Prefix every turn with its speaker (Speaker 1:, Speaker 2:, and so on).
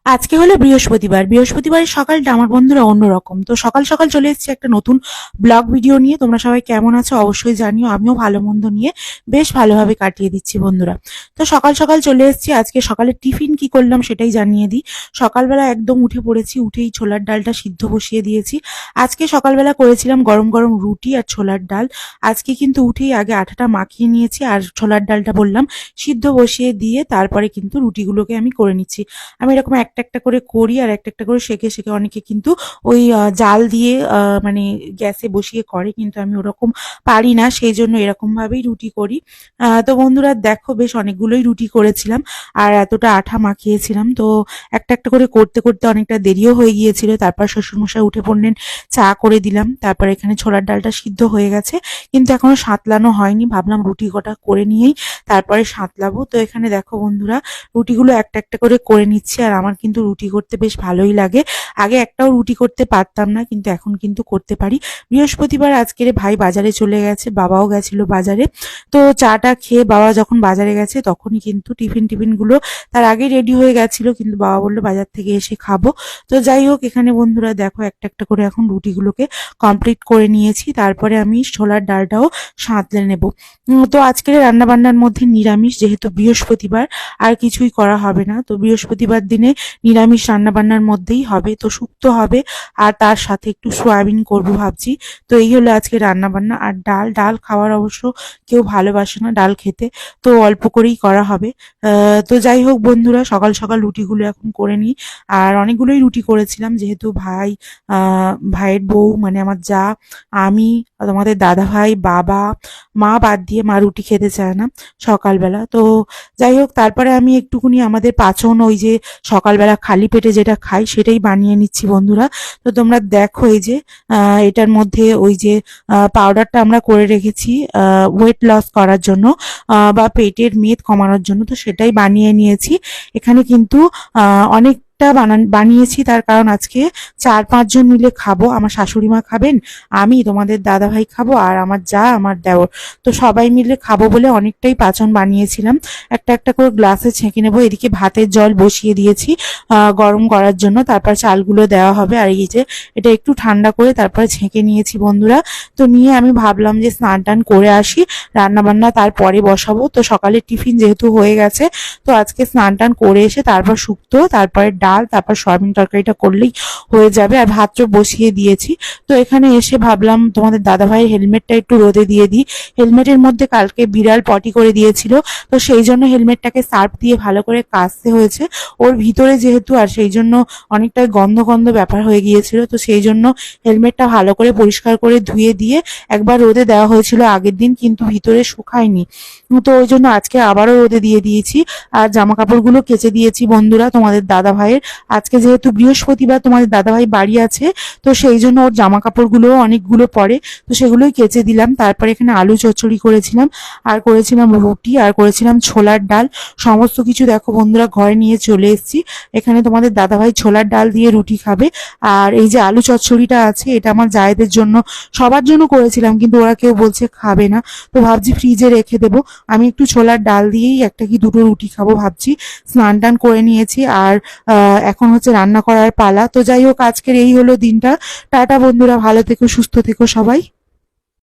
Speaker 1: আজকে হলো বৃহস্পতিবার। বৃহস্পতিবারের সকালটা আমার বন্ধুরা অন্যরকম। তো সকাল সকাল চলে এসেছি একটা নতুন ব্লগ ভিডিও নিয়ে। তোমরা সবাই কেমন আছো অবশ্যই জানিও। আমিও ভালো মন্দ নিয়ে বেশ ভালোভাবে কাটিয়ে দিচ্ছি বন্ধুরা। তো সকাল সকাল চলে এসেছি। আজকে সকালে টিফিন কি করলাম সেটাই জানিয়ে দিই। সকালবেলা একদম উঠে পড়েছি, উঠেই ছোলার ডালটা সিদ্ধ বসিয়ে দিয়েছি। আজকে সকালবেলা করেছিলাম গরম গরম রুটি আর ছোলার ডাল। আজকে কিন্তু উঠেই আগে আটাটা মাখিয়ে নিয়েছি আর ছোলার ডালটা বললাম সিদ্ধ বসিয়ে দিয়ে তারপরে কিন্তু রুটিগুলোকে আমি করে নিচ্ছি। আমি এরকম একটা একটা করে করি আর একটা একটা করে সেঁকে সেঁকে অনেকে কিন্তু ওই জাল দিয়ে মানে গ্যাসে বসিয়ে করে, কিন্তু আমি ওরকম পারি না, সেই জন্য এরকম ভাবেই রুটি করি। তো বন্ধুরা দেখো বেশ অনেকগুলোই রুটি করেছিলাম আর এতটা আঠা মাখিয়েছিলাম। তো একটা একটা করে করতে করতে অনেকটা দেরিও হয়ে গিয়েছিল। তারপর শ্বশুরমশাই উঠে পড়লেন, চা করে দিলাম। তারপর এখানে ছোলার ডালটা সিদ্ধ হয়ে গেছে কিন্তু এখনো সাঁতলানো হয়নি, ভাবলাম রুটি কটা করে নিয়েই তারপরে সাঁতলাবো। তো এখানে দেখো বন্ধুরা রুটিগুলো একটা একটা করে নিচ্ছি আর আমার কিন্তু রুটি করতে বেশ ভালোই লাগে। আগে একটাও রুটি করতে পারতাম না, কিন্তু এখন কিন্তু করতে পারি। বৃহস্পতিবার আজকের ভাই বাজারে চলে গেছে, বাবাও গেছিল বাজারে। তো চাটা খেয়ে বাবা যখন বাজারে গেছে তখনই কিন্তু টিফিনগুলো তার আগে রেডি হয়ে গেছিল, কিন্তু বাবা বললো বাজার থেকে এসে খাবো। তো যাই হোক এখানে বন্ধুরা দেখো একটা একটা করে এখন রুটিগুলোকে কমপ্লিট করে নিয়েছি। তারপরে আমি ছোলার ডালটাও সাঁতলে নেব। তো আজকের রান্না বান্নার মধ্যে নিরামিষ, যেহেতু বৃহস্পতিবার আর কিছুই করা হবে না। তো বৃহস্পতিবার দিনে নিরামিষ রান্নাবান্নার মধ্যেই হবে, তো শুক্তো হবে আর তার সাথে একটু সয়াবিন করব ভাবছি। তো এই হলো আজকে রান্নাবান্না। আর ডাল ডাল খাওয়ার অবশ্য কেউ ভালোবাসে না ডাল খেতে, তো অল্প করেই করা হবে। তো যাই হোক বন্ধুরা সকাল সকাল রুটিগুলো এখন করে নিই। আর অনেকগুলোই রুটি করেছিলাম, যেহেতু ভাইয়ের বউ মানে আমার যা, আমি, তোমাদের দাদা ভাই, বাবা, মা বাদ দিয়ে, মা রুটি খেতে চায় না সকালবেলা। তো যাই হোক তারপরে আমি একটুকুনি আমাদের পাচন, ওই যে সকালবেলা খালি পেটে যেটা খাই সেটাই বানিয়ে নিচ্ছি বন্ধুরা। তো তোমরা দেখো এই যে এটার মধ্যে ওই যে পাউডারটা আমরা করে রেখেছি ওয়েট লস করার জন্য বা পেটের মেদ কমানোর জন্য, তো সেটাই বানিয়ে নিয়েছি। এখানে কিন্তু অনেকটা বানিয়েছি, তার কারণ আজকে 4-5 জন মিলে খাবো। আমার শাশুড়ি মা খাবেন, আমি, তোমাদের দাদা ভাই খাবো আর আমার যা, আমার দেওর। তো সবাই মিলে খাবো বলে অনেকটাই পাচন বানিয়েছিলাম। একটা একটা করে গ্লাসে ছেঁকে নেবো। এদিকে ভাতের জল বসিয়ে দিয়েছি গরম করার জন্য, তারপর চালগুলো দেওয়া হবে। আর এই যে এটা একটু ঠান্ডা করে তারপরে ছেঁকে নিয়েছি বন্ধুরা। তো নিয়ে আমি ভাবলাম যে স্নান টান করে আসি, রান্না বান্না তারপরে বসাবো। তো সকালের টিফিন যেহেতু হয়ে গেছে, তো আজকে স্নান টান করে এসে তারপর শুক্তো, তারপরে ডাল, তারপর সয়াবিন তরকারিটা করলেই হয়ে যাবে। আর ভাত তো বসিয়ে দিয়েছি। তো এখানে এসে ভাবলাম তোমাদের দাদা ভাইয়ের হেলমেটটা একটু রোদে দিয়ে দিই। হেলমেটের মধ্যে কালকে বিড়াল পটি করে দিয়েছিল, তো সেই জন্য হেলমেটটাকে সার্ফ দিয়ে ভালো করে কাচতে হয়েছে ওর ভিতরে যেহেতু, আর সেই জন্য অনেকটাই গন্ধ গন্ধ ব্যাপার হয়ে গিয়েছিল। তো সেই জন্য হেলমেটটা ভালো করে পরিষ্কার করে ধুয়ে দিয়ে একবার রোদে দেওয়া হয়েছিল আগের দিন, কিন্তু ভিতরে শুকায়নি। তো ওই জন্য আজকে আবারও রোদে দিয়ে দিয়েছি। আর জামা কাপড়গুলো কেচে দিয়েছি বন্ধুরা তোমাদের দাদা ভাইয়ের। আজকে যেহেতু বৃহস্পতিবার তোমাদের দাদা ভাই বাড়ি আছে, তো সেই জন্য ওর জামা কাপড়গুলো অনেকগুলো পরে, তো সেগুলোই কেচে দিলাম। তারপরে এখানে আলু চচ্চড়ি করেছিলাম আর করেছিলাম রুটি আর করেছিলাম ছোলার ডাল। সমস্ত কিছু দেখো বন্ধুরা ঘরে নিয়ে চলে এসেছি। এখানে তোমাদের দাদাভাই ছোলার ডাল দিয়ে রুটি খাবে। আর এই যে আলু চচ্চড়িটা আছে এটা আমার জায়েদের জন্য, সবার জন্য করেছিলাম, কিন্তু ওরা কেউ বলছে খাবে না। তো ভাবছি ফ্রিজে রেখে দেবো। আমি একটু ছোলার ডাল দিয়েই একটা কি দুটো রুটি খাবো ভাবছি। স্নান টান করে নিয়েছি আর এখন হচ্ছে রান্না করার পালা। তো যাই হোক আজকের এই হলো দিনটা। টাটা বন্ধুরা, ভালো থেকো, সুস্থ থেকো সবাই।